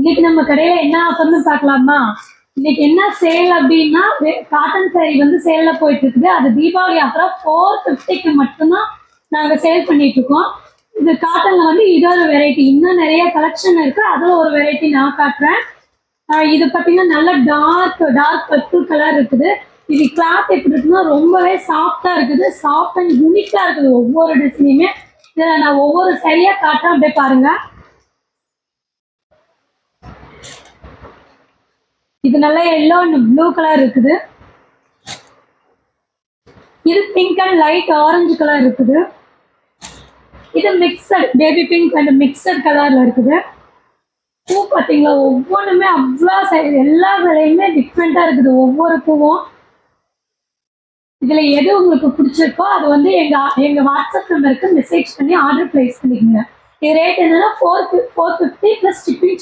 இன்னைக்கு நம்ம கடையில என்ன ஆஃபர்னு பார்க்கலாமா? இன்னைக்கு என்ன சேல் அப்படின்னா காட்டன் சாரி வந்து சேல்ல போயிட்டு இருக்குது. அது தீபாவளி ஆஃபரா 450க்கு மட்டும்தான் நாங்க சேல் பண்ணிட்டு இருக்கோம். இது காட்டன்ல வந்து இது ஒரு வெரைட்டி, இன்னும் நிறைய கலெக்ஷன் இருக்கு. அதுல ஒரு வெரைட்டி நான் காட்டுறேன். இது பார்த்தீங்கன்னா நல்ல டார்க் பர்பிள் கலர் இருக்குது. இது கிளாத் எப்படி இருக்குன்னா ரொம்பவே சாஃப்டா இருக்குது. சாஃப்ட் அண்ட் யூனிக்கா இருக்குது ஒவ்வொரு டிசைனுமே. இதில் நான் ஒவ்வொரு சரியா காட்டுறேன், அப்படியே பாருங்க. இது நல்லா எல்லோ அண்ட் ப்ளூ கலர் இருக்குது. இது pink and light orange colour இருக்குது. இது mixed baby pink and mixed கலர்ல இருக்குது. பூ பார்த்தீங்களா, ஒவ்வொன்றுமே அவ்வளோ எல்லா விலையுமே டிஃப்ரெண்டா இருக்குது ஒவ்வொரு பூவும். இதுல எது உங்களுக்கு பிடிச்சிருக்கோ அது வந்து எங்க வாட்ஸ்அப் நம்பருக்கு மெசேஜ் பண்ணி ஆர்டர் பிளேஸ் பண்ணிக்கோங்க. இது ரேட் என்னன்னா 450 + ஷிப்பிங்.